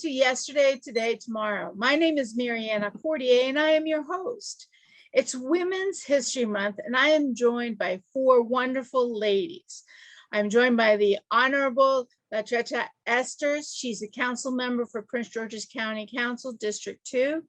to Yesterday, Today, Tomorrow. My name is Mariana Cordier, and I am your host. It's Women's History Month, and I am joined by four wonderful ladies. I'm joined by the Honorable Latretta Esters. She's a council member for Prince George's County Council, District 2.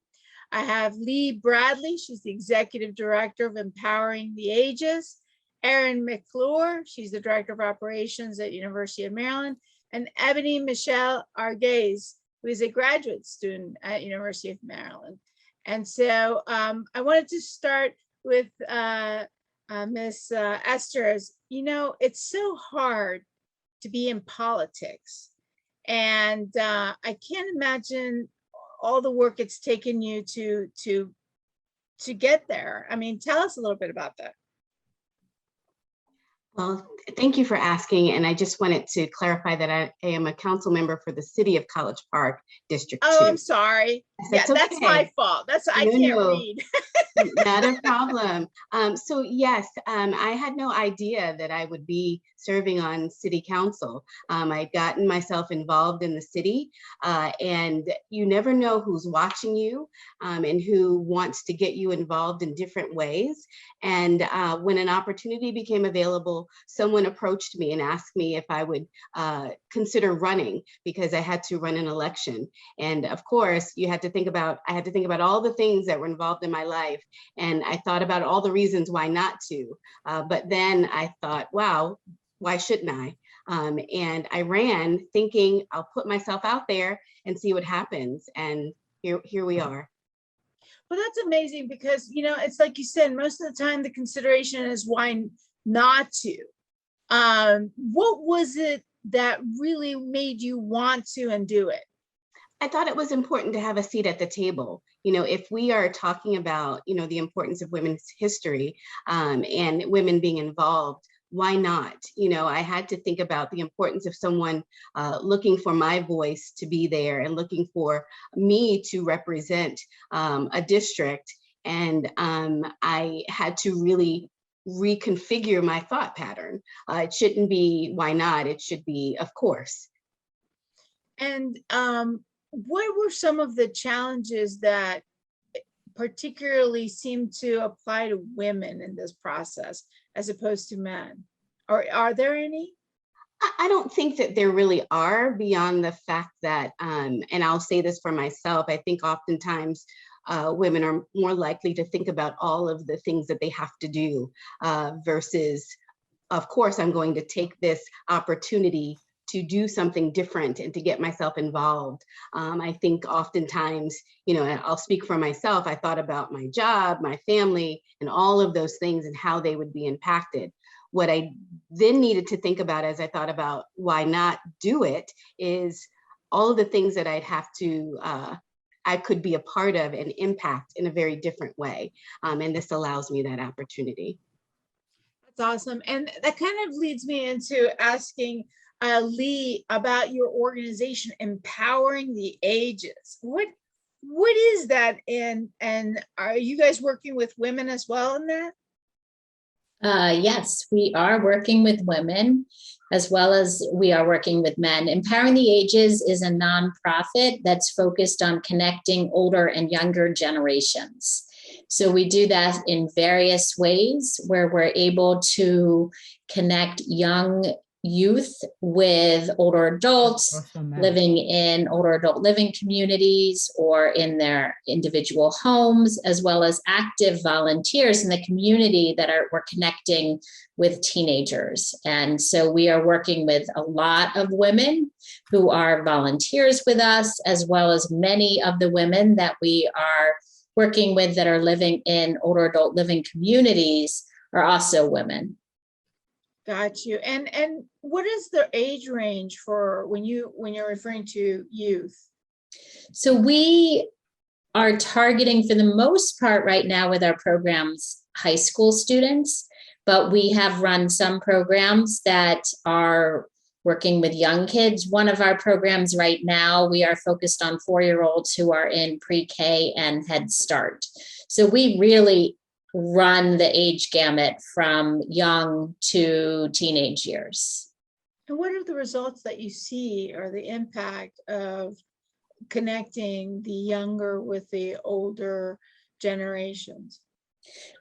I have Lee Bradley. She's the Executive Director of Empowering the Ages. Erin McClure. She's the Director of Operations at University of Maryland. And Ebony Michelle Arguez, who is a graduate student at University of Maryland. And so I wanted to start with Ms. Esters. You know, it's so hard to be in politics. And I can't imagine all the work it's taken you to get there. I mean, tell us a little bit about that. Well, thank you for asking. And I just wanted to clarify that I am a council member for the City of College Park, District 2. Oh, I'm sorry. That's yeah, okay. That's my fault. I can't read. Not a problem. So yes, I had no idea that I would be serving on city council. I'd gotten myself involved in the city, and you never know who's watching you and who wants to get you involved in different ways. And when an opportunity became available, someone approached me and asked me if I would consider running, because I had to run an election. And of course, I had to think about all the things that were involved in my life. And I thought about all the reasons why not to. But then I thought, wow, why shouldn't I? And I ran thinking I'll put myself out there and see what happens. And here we are. Well, that's amazing because, you know, it's like you said, most of the time the consideration is why not to. What was it that really made you want to and do it? I thought it was important to have a seat at the table. You know, if we are talking about, you know, the importance of women's history and women being involved, why not? You know, I had to think about the importance of someone looking for my voice to be there and looking for me to represent a district. And I had to really reconfigure my thought pattern. It shouldn't be why not, it should be of course. And what were some of the challenges that particularly seem to apply to women in this process as opposed to men? Or are there any? I don't think that there really are, beyond the fact that, and I'll say this for myself, I think oftentimes women are more likely to think about all of the things that they have to do versus, of course, I'm going to take this opportunity to do something different and to get myself involved. I think oftentimes, you know, I'll speak for myself, I thought about my job, my family, and all of those things and how they would be impacted. What I then needed to think about as I thought about why not do it is all of the things that I'd have to, I could be a part of and impact in a very different way. And this allows me that opportunity. That's awesome. And that kind of leads me into asking Lee about your organization, Empowering the Ages. What is that, and are you guys working with women as well in that? Yes, we are working with women as well as we are working with men. Empowering the Ages is a nonprofit that's focused on connecting older and younger generations. So we do that in various ways where we're able to connect young youth with older adults living in older adult living communities or in their individual homes, as well as active volunteers in the community that we're connecting with teenagers. And so we are working with a lot of women who are volunteers with us, as well as many of the women that we are working with that are living in older adult living communities are also women. Got you. And what is the age range for when you're referring to youth? So we are targeting, for the most part right now with our programs, high school students, but we have run some programs that are working with young kids. One of our programs right now, we are focused on 4-year-olds who are in pre-K and Head Start. So we really run the age gamut from young to teenage years. And what are the results that you see or the impact of connecting the younger with the older generations?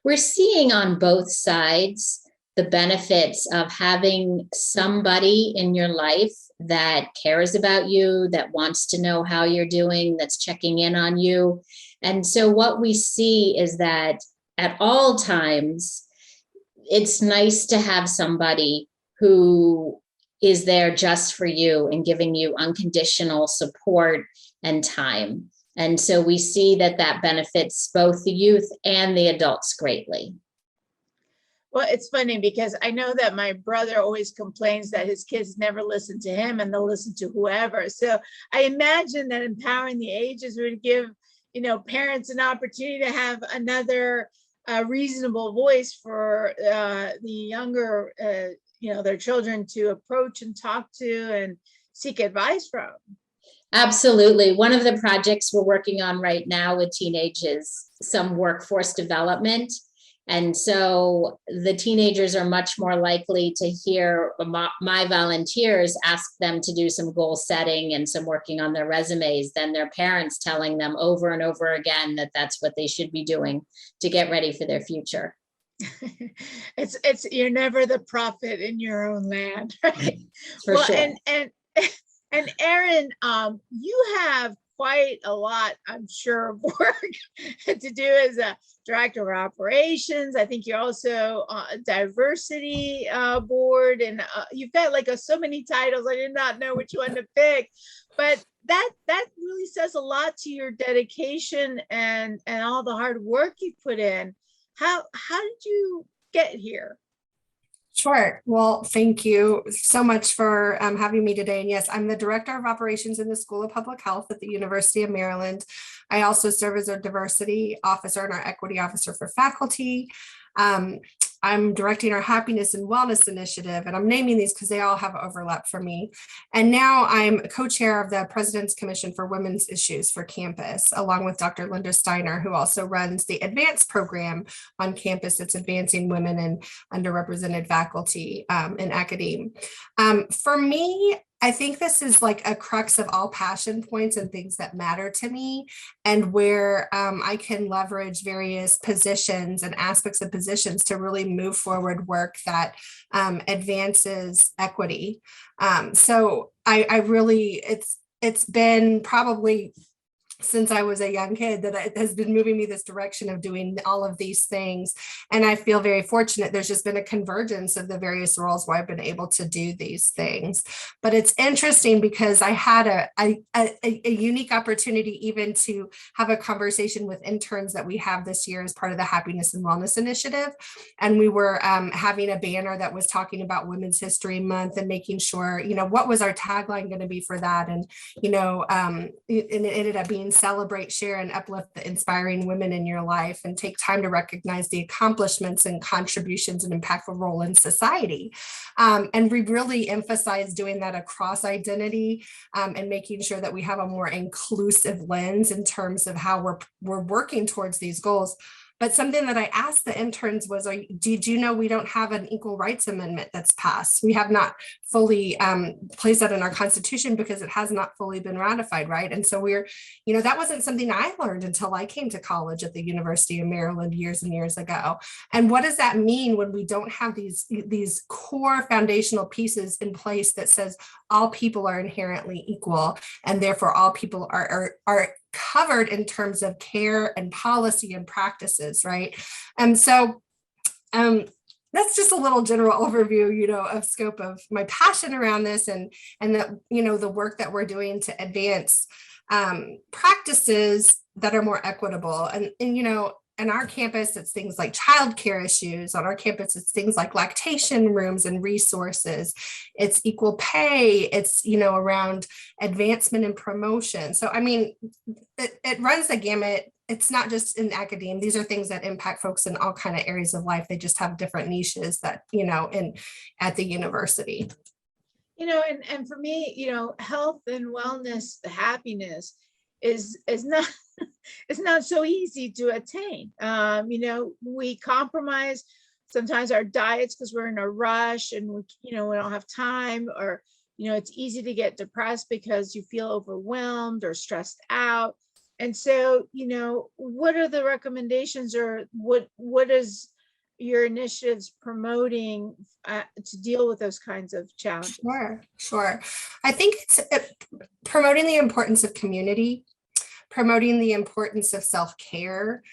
We're seeing on both sides the benefits of having somebody in your life that cares about you, that wants to know how you're doing, that's checking in on you. And so what we see is that at all times, it's nice to have somebody who is there just for you and giving you unconditional support and time. And so we see that that benefits both the youth and the adults greatly. Well, it's funny because I know that my brother always complains that his kids never listen to him and they'll listen to whoever. So I imagine that Empowering the Ages would give, parents an opportunity to have another reasonable voice for the younger, their children to approach and talk to and seek advice from. Absolutely. One of the projects we're working on right now with teenagers is some workforce development. And so the teenagers are much more likely to hear my volunteers ask them to do some goal setting and some working on their resumes than their parents telling them over and over again that that's what they should be doing to get ready for their future. It's you're never the prophet in your own land, right? For sure. And Erin, you have quite a lot, I'm sure, of work to do as a director of operations. I think you're also a diversity board, and you've got like so many titles. I did not know which one to pick, but that really says a lot to your dedication and all the hard work you put in. How did you get here? Sure. Well, thank you so much for having me today. And yes, I'm the Director of Operations in the School of Public Health at the University of Maryland. I also serve as a diversity officer and our equity officer for faculty. I'm directing our happiness and wellness initiative, and I'm naming these because they all have overlap for me. And now I'm co-chair of the President's Commission for Women's Issues for campus, along with Dr. Linda Steiner, who also runs the advanced program on campus that's advancing women and underrepresented faculty in academia. For me, I think this is like a crux of all passion points and things that matter to me, and where I can leverage various positions and aspects of positions to really move forward work that advances equity. So I really, it's been probably since I was a young kid that it has been moving me this direction of doing all of these things. And I feel very fortunate. There's just been a convergence of the various roles where I've been able to do these things. But it's interesting because I had a unique opportunity even to have a conversation with interns that we have this year as part of the Happiness and Wellness Initiative. And we were having a banner that was talking about Women's History Month and making sure, what was our tagline going to be for that? And, it ended up being celebrate, share, and uplift the inspiring women in your life, and take time to recognize the accomplishments and contributions and impactful role in society. And we really emphasize doing that across identity and making sure that we have a more inclusive lens in terms of how we're working towards these goals. But something that I asked the interns was, did you know we don't have an equal rights amendment that's passed? We have not fully placed that in our Constitution because it has not fully been ratified, right? And so that wasn't something I learned until I came to college at the University of Maryland years and years ago. And what does that mean when we don't have these core foundational pieces in place that says all people are inherently equal, and therefore all people are covered in terms of care and policy and practices, right? And so that's just a little general overview, of scope of my passion around this, and that, the work that we're doing to advance practices that are more equitable. And on our campus, it's things like childcare issues. On our campus, it's things like lactation rooms and resources. It's equal pay. It's, around advancement and promotion. So, it runs the gamut. It's not just in academia. These are things that impact folks in all kind of areas of life. They just have different niches that, at the university. And for me, health and wellness, happiness is not it's not so easy to attain. We compromise sometimes our diets because we're in a rush and we don't have time, or it's easy to get depressed because you feel overwhelmed or stressed out. And so, what are the recommendations, or what is your initiatives promoting to deal with those kinds of challenges? Sure. I think it's promoting the importance of community, promoting the importance of self-care,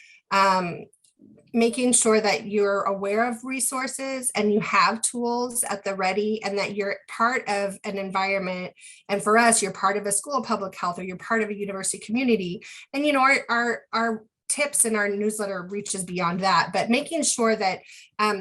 making sure that you're aware of resources and you have tools at the ready, and that you're part of an environment. And for us, you're part of a school of public health, or you're part of a university community. And our tips in our newsletter reaches beyond that, but making sure that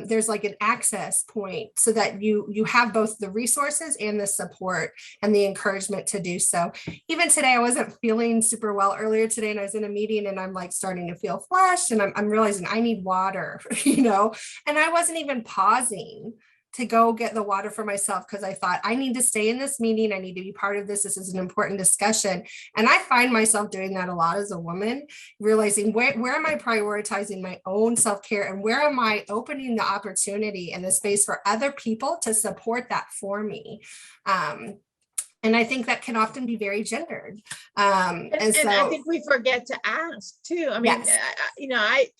there's like an access point so that you have both the resources and the support and the encouragement to do so. Even today, I wasn't feeling super well earlier today, and I was in a meeting and I'm like starting to feel flushed, and I'm realizing I need water, and I wasn't even pausing to go get the water for myself, because I thought I need to stay in this meeting. I need to be part of this. This is an important discussion. And I find myself doing that a lot as a woman, realizing where am I prioritizing my own self-care, and where am I opening the opportunity and the space for other people to support that for me. And I think that can often be very gendered. And so I think we forget to ask too. I mean, yes.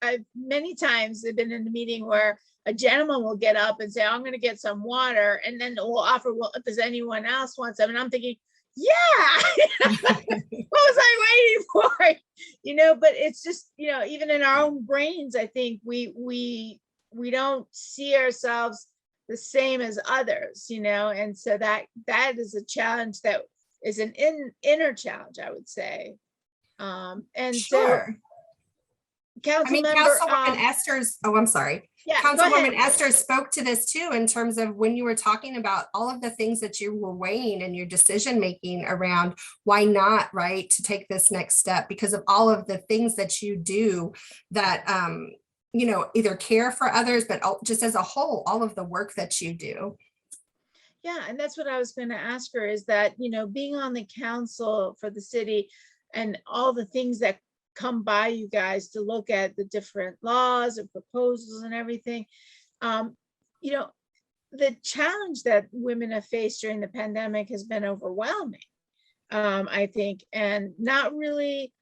I've many times been in a meeting where a gentleman will get up and say, I'm going to get some water. And then we'll offer, well, does anyone else want some? And I'm thinking, yeah, what was I waiting for? But it's just, even in our own brains, I think we don't see ourselves the same as others, and so that is a challenge that is an inner challenge, I would say. And sure. So Councilwoman Esther's, I'm sorry. Yeah, Councilwoman Esther spoke to this too, in terms of when you were talking about all of the things that you were weighing in your decision making around why not, right, to take this next step, because of all of the things that you do that, either care for others, but just as a whole, all of the work that you do. Yeah, and that's what I was going to ask her, is that, being on the council for the city and all the things that come by you guys to look at the different laws and proposals and everything, the challenge that women have faced during the pandemic has been overwhelming, I think, and not really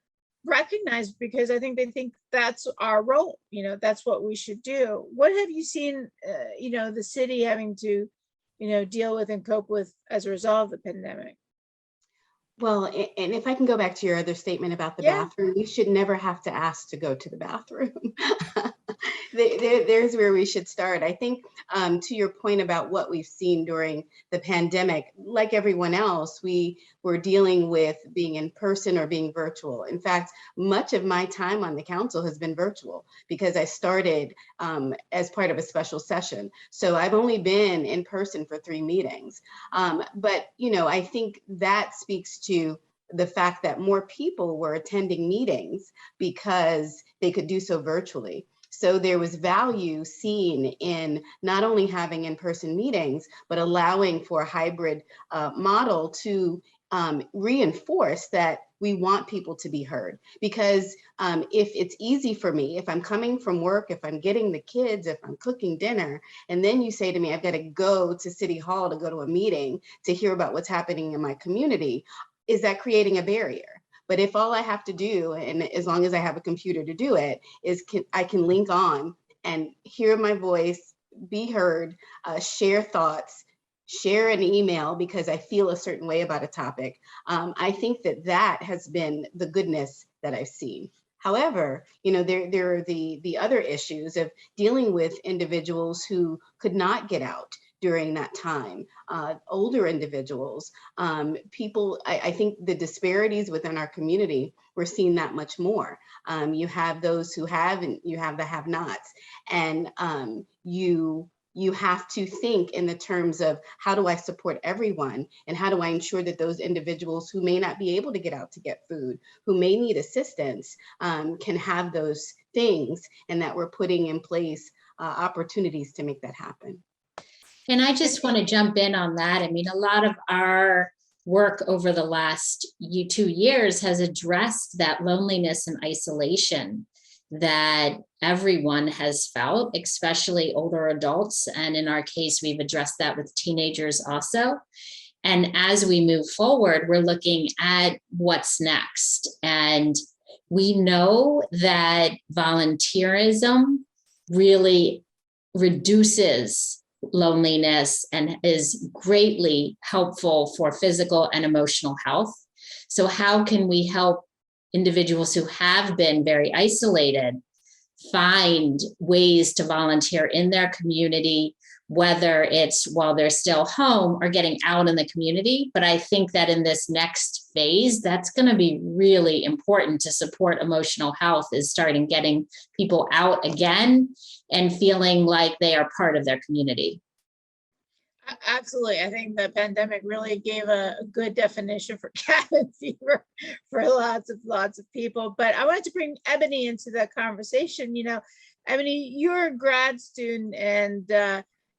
recognized, because I think they think that's our role, that's what we should do. What have you seen, the city having to, deal with and cope with as a result of the pandemic? Well, and if I can go back to your other statement about the bathroom, we should never have to ask to go to the bathroom. There's where we should start. I think to your point about what we've seen during the pandemic, like everyone else, we were dealing with being in person or being virtual. In fact, much of my time on the council has been virtual, because I started as part of a special session. So I've only been in person for 3 meetings. But, I think that speaks to the fact that more people were attending meetings because they could do so virtually. So there was value seen in not only having in-person meetings, but allowing for a hybrid model to reinforce that we want people to be heard. Because if it's easy for me, if I'm coming from work, if I'm getting the kids, if I'm cooking dinner, and then you say to me, I've got to go to City Hall to go to a meeting to hear about what's happening in my community, is that creating a barrier? But if all I have to do, and as long as I have a computer to do it, is I can link on and hear my voice, be heard, share thoughts, share an email because I feel a certain way about a topic. I think that has been the goodness that I've seen. However, there are the other issues of dealing with individuals who could not get out during that time, older individuals, people. I think the disparities within our community, we're seeing that much more. You have those who have, and you have the have-nots, and you have to think in the terms of, how do I support everyone, and how do I ensure that those individuals who may not be able to get out to get food, who may need assistance, can have those things, and that we're putting in place opportunities to make that happen. And I just want to jump in on that. I mean, a lot of our work over the last 2 years has addressed that loneliness and isolation that everyone has felt, especially older adults. And in our case, we've addressed that with teenagers also. And as we move forward, we're looking at what's next. And we know that volunteerism really reduces loneliness and is greatly helpful for physical and emotional health. So how can we help individuals who have been very isolated find ways to volunteer in their community, whether it's while they're still home or getting out in the community? But I think that in this next phase, that's going to be really important to support emotional health, is starting getting people out again and feeling like they are part of their community. Absolutely. I think the pandemic really gave a good definition for cabin fever for lots of people. But I wanted to bring Ebony into the conversation. Ebony, you're a grad student, and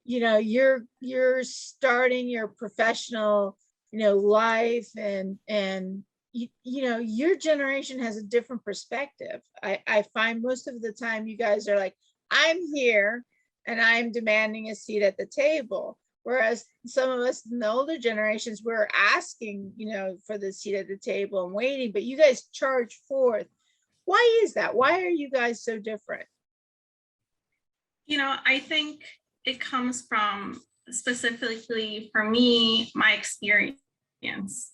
you're starting your professional life, and your generation has a different perspective. I find most of the time you guys are like, I'm here and I'm demanding a seat at the table. Whereas some of us in the older generations, we're asking, for the seat at the table and waiting, but you guys charge forth. Why is that? Why are you guys so different? I think it comes from, specifically for me, my experience.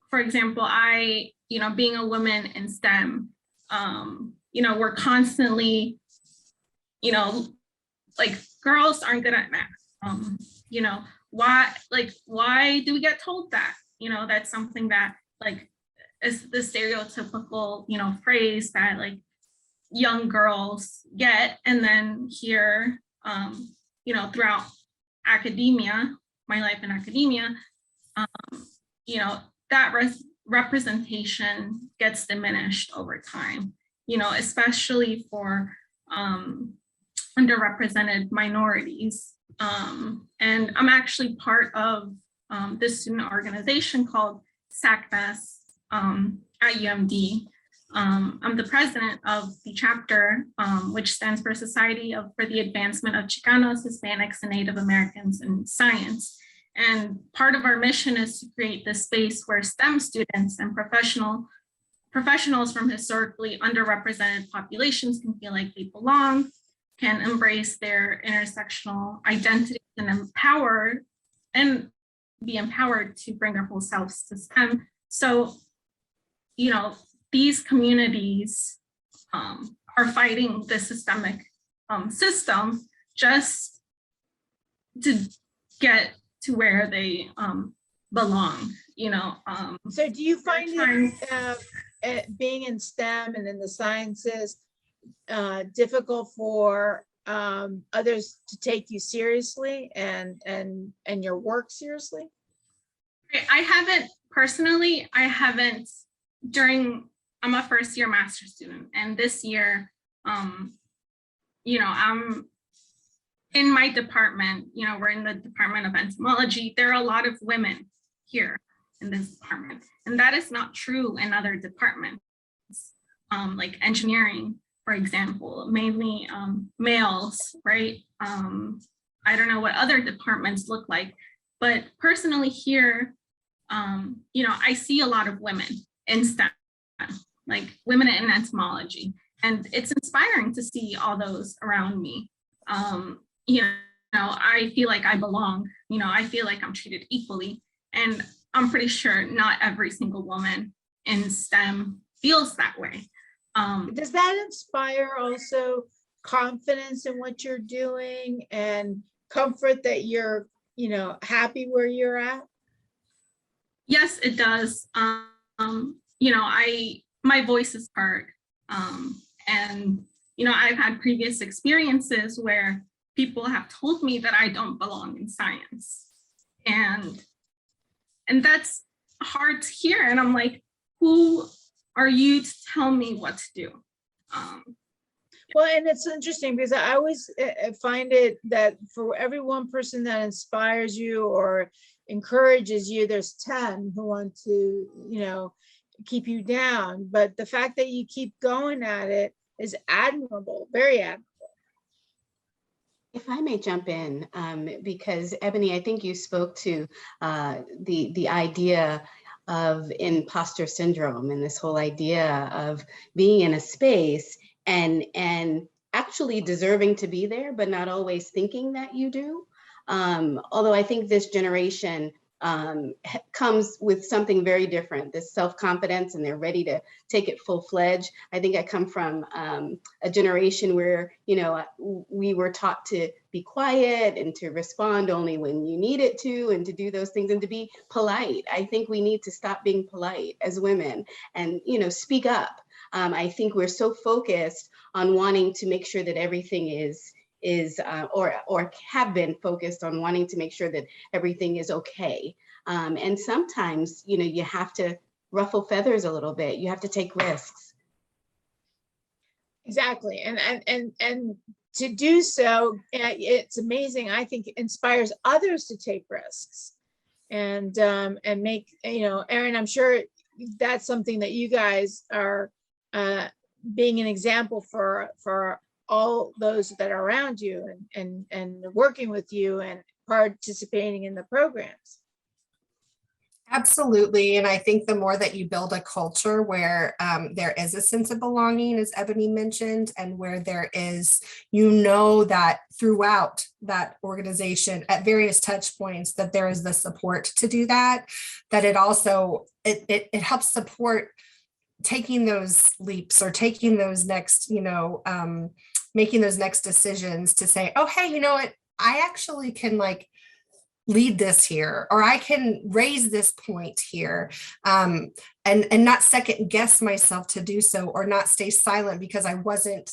For example, being a woman in STEM, we're constantly, girls aren't good at math. Why do we get told that? That's something that is the stereotypical, phrase that young girls get. And then here, throughout academia, my life in academia, that representation gets diminished over time, especially for underrepresented minorities. And I'm actually part of this student organization called SACMAS at UMD. I'm the president of the chapter, which stands for Society for the Advancement of Chicanos, Hispanics, and Native Americans in Science. And part of our mission is to create this space where STEM students and professionals from historically underrepresented populations can feel like they belong, can embrace their intersectional identities, and be empowered to bring their whole selves to STEM. So, these communities are fighting the systemic system just to get to where they belong. So do you find being in STEM and in the sciences difficult for others to take you seriously and your work seriously? I'm a first year master's student, and this year, I'm in my department, we're in the Department of Entomology. There are a lot of women here in this department, and that is not true in other departments, like engineering, for example, mainly males, right? I don't know what other departments look like, but personally here, I see a lot of women in STEM, like women in entomology, and it's inspiring to see all those around me. I feel like I belong, I feel like I'm treated equally, and I'm pretty sure not every single woman in STEM feels that way. Does that inspire also confidence in what you're doing and comfort that you're, happy where you're at? Yes, it does. My voice is heard. And, I've had previous experiences where people have told me that I don't belong in science. And that's hard to hear. And I'm like, who are you to tell me what to do? Well, and it's interesting because I always find it that for every one person that inspires you or encourages you, there's 10 who want to, keep you down. But the fact that you keep going at it is admirable, very admirable. If I may jump in, because Ebony, I think you spoke to the idea of imposter syndrome and this whole idea of being in a space and actually deserving to be there, but not always thinking that you do. Although I think this generation comes with something very different, this self-confidence, and they're ready to take it full-fledged. I think I come from a generation where, you know, we were taught to be quiet and to respond only when you need it to, and to do those things and to be polite. I think we need to stop being polite as women and, you know, speak up. I think we're so focused on wanting to make sure that everything is or have been focused on wanting to make sure that everything is okay. And sometimes, you know, you have to ruffle feathers a little bit. You have to take risks. Exactly. And to do so, it's amazing. I think it inspires others to take risks and make, you know, Erin, I'm sure that's something that you guys are being an example for all those that are around you and working with you and participating in the programs. Absolutely. And I think the more that you build a culture where there is a sense of belonging, as Ebony mentioned, and where there is, you know, that throughout that organization at various touch points, that there is the support to do that, that it also, it helps support taking those leaps or taking those next, you know, making those next decisions to say, oh, hey, you know what, I actually can like lead this here, or I can raise this point here, and not second guess myself to do so, or not stay silent because I wasn't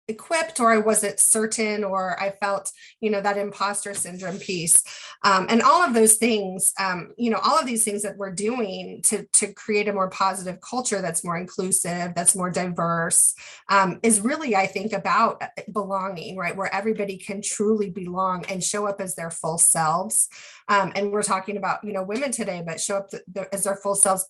equipped or I wasn't certain, or I felt, you know, that imposter syndrome piece. And all of those things, you know, all of these things that we're doing to create a more positive culture that's more inclusive, that's more diverse, is really, I think, about belonging, right? Where everybody can truly belong and show up as their full selves. And we're talking about, you know, women today, but show up as their full selves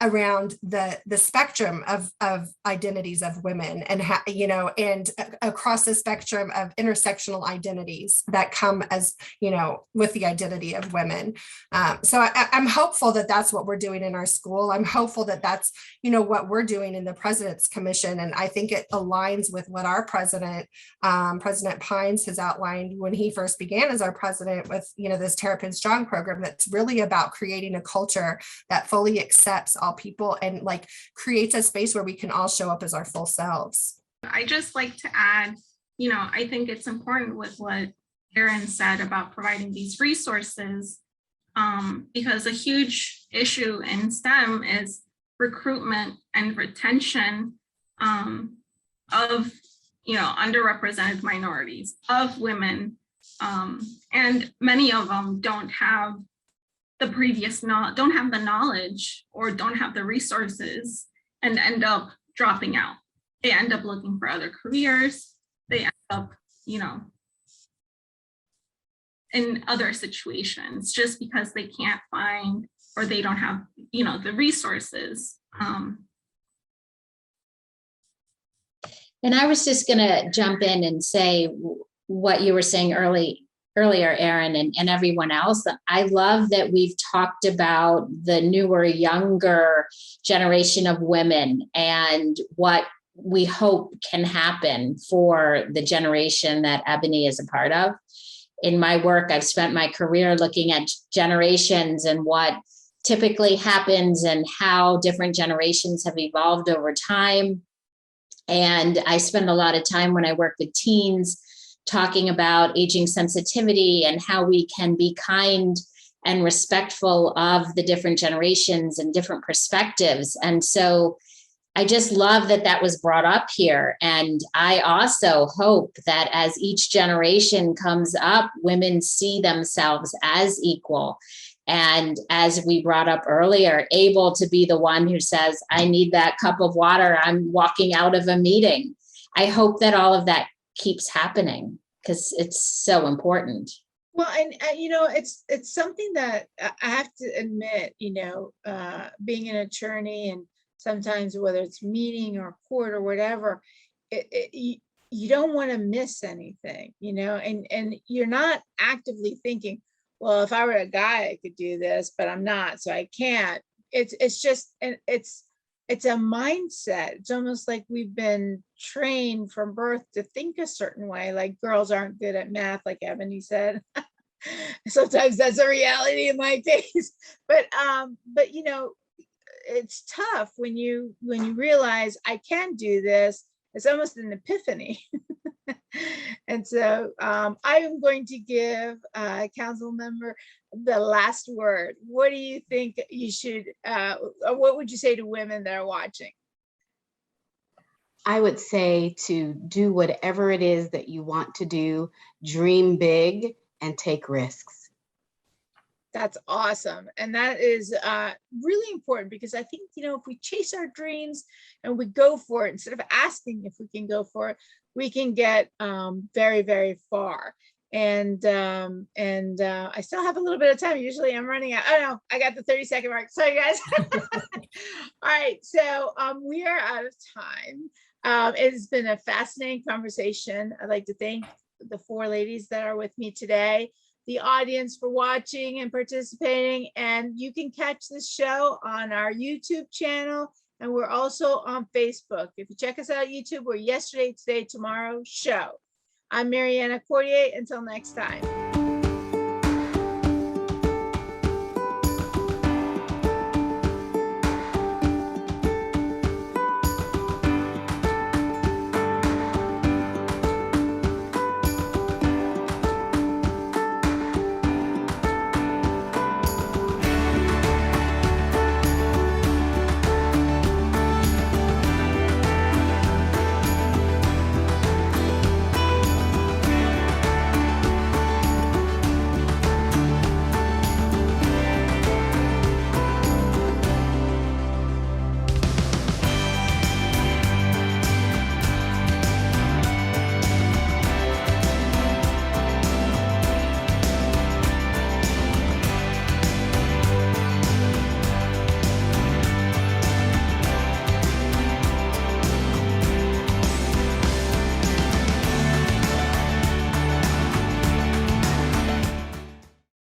around the spectrum of identities of women, and you know, and across the spectrum of intersectional identities that come as, you know, with the identity of women. So I'm hopeful that that's what we're doing in our school. I'm hopeful that that's, you know, what we're doing in the President's Commission, and I think it aligns with what our president, President Pines, has outlined when he first began as our president with, you know, this Terrapin Strong program that's really about creating a culture that fully accepts all people and like creates a space where we can all show up as our full selves. I just like to add, you know, I think it's important with what Erin said about providing these resources, because a huge issue in STEM is recruitment and retention of, you know, underrepresented minorities, of women, and many of them don't have the previous knowledge, don't have the knowledge, or don't have the resources, and end up dropping out. They end up looking for other careers. They end up, you know, in other situations just because they can't find, or they don't have, you know, the resources. And I was just going to jump in and say what you were saying earlier, Erin, and everyone else. I love that we've talked about the newer, younger generation of women and what we hope can happen for the generation that Ebony is a part of. In my work, I've spent my career looking at generations and what typically happens and how different generations have evolved over time. And I spend a lot of time when I work with teens talking about aging sensitivity and how we can be kind and respectful of the different generations and different perspectives. And so I just love that that was brought up here. And I also hope that as each generation comes up, women see themselves as equal. And as we brought up earlier, able to be the one who says, I need that cup of water, I'm walking out of a meeting. I hope that all of that keeps happening because it's so important. Well, and you know, it's something that I have to admit, you know, being an attorney, and sometimes whether it's meeting or court or whatever, you don't want to miss anything, you know, and you're not actively thinking, well, if I were a guy, I could do this, but I'm not, so I can't. It's just, and it's a mindset. It's almost like we've been trained from birth to think a certain way, like girls aren't good at math, like Ebony said. Sometimes that's a reality in my case, but you know, it's tough when you realize I can do this. It's almost an epiphany. And so I'm going to give council member the last word. What do you think you should, or what would you say to women that are watching? I would say to do whatever it is that you want to do, dream big and take risks. That's awesome. And that is really important, because I think, you know, if we chase our dreams and we go for it, instead of asking if we can go for it, we can get very, very far. And I still have a little bit of time. Usually I'm running out. Oh no, I got the 30-second mark. Sorry, guys. All right, so we are out of time. It has been a fascinating conversation. I'd like to thank the 4 ladies that are with me today, the audience for watching and participating. And you can catch this show on our YouTube channel, and we're also on Facebook. If you check us out on YouTube, we're Yesterday, Today, Tomorrow Show. I'm Mariana Cordier. Until next time.